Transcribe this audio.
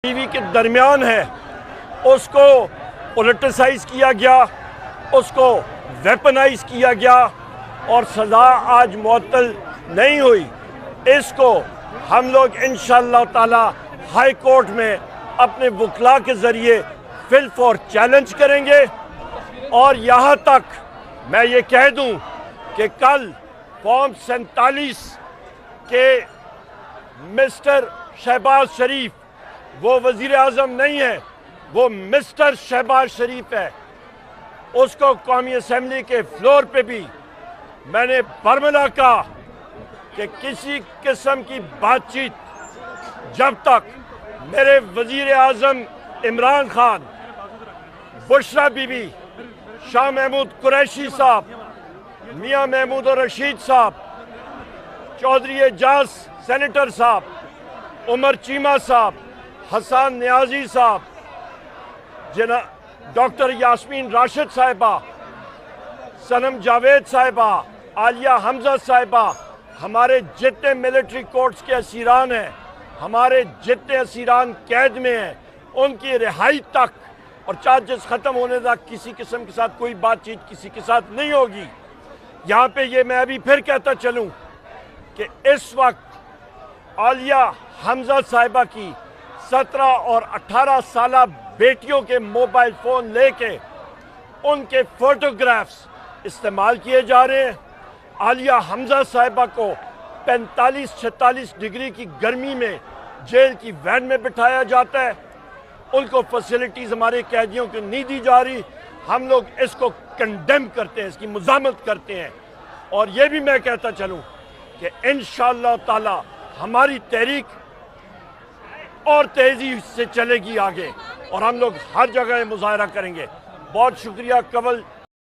T V کے درمیان ہے اس کو پولیٹیسائز کیا گیا، اس کو ویپنائز کیا گیا اور سزا آج معطل نہیں ہوئی۔ اس کو ہم لوگ انشاءاللہ تعالی ہائی کورٹ میں اپنے وکلاء کے ذریعے فل فور چیلنج کریں گے، اور یہاں تک میں یہ کہہ دوں کہ کل فارم 47 کے مسٹر شہباز شریف وہ وزیر اعظم نہیں ہے، وہ مسٹر شہباز شریف ہے۔ اس کو قومی اسمبلی کے فلور پہ بھی میں نے برملا کہا کہ کسی قسم کی بات چیت جب تک میرے وزیر اعظم عمران خان، بشرا بی بی، شاہ محمود قریشی صاحب، میاں محمود رشید صاحب، چودھری اعجاز سینیٹر صاحب، عمر چیمہ صاحب، حسان نیازی صاحب، ڈاکٹر یاسمین راشد صاحبہ، صنم جاوید صاحبہ، عالیہ حمزہ صاحبہ، ہمارے جتنے ملٹری کورٹس کے اسیران ہیں، ہمارے جتنے اسیران قید میں ہیں، ان کی رہائی تک اور چارجز ختم ہونے تک کسی قسم کے ساتھ کوئی بات چیت کسی کے ساتھ نہیں ہوگی۔ یہاں پہ یہ میں ابھی پھر کہتا چلوں کہ اس وقت عالیہ حمزہ صاحبہ کی 17 اور 18 سالہ بیٹیوں کے موبائل فون لے کے ان کے فوٹوگرافز استعمال کیے جا رہے ہیں۔ عالیہ حمزہ صاحبہ کو 45-46 ڈگری کی گرمی میں جیل کی وین میں بٹھایا جاتا ہے، ان کو فیسلٹیز ہمارے قیدیوں کو نہیں دی جا رہی۔ ہم لوگ اس کو کنڈیم کرتے ہیں، اس کی مزاحمت کرتے ہیں، اور یہ بھی میں کہتا چلوں کہ انشاءاللہ تعالی ہماری تحریک اور تیزی سے چلے گی آگے، اور ہم لوگ ہر جگہ مظاہرہ کریں گے۔ بہت شکریہ۔ قبل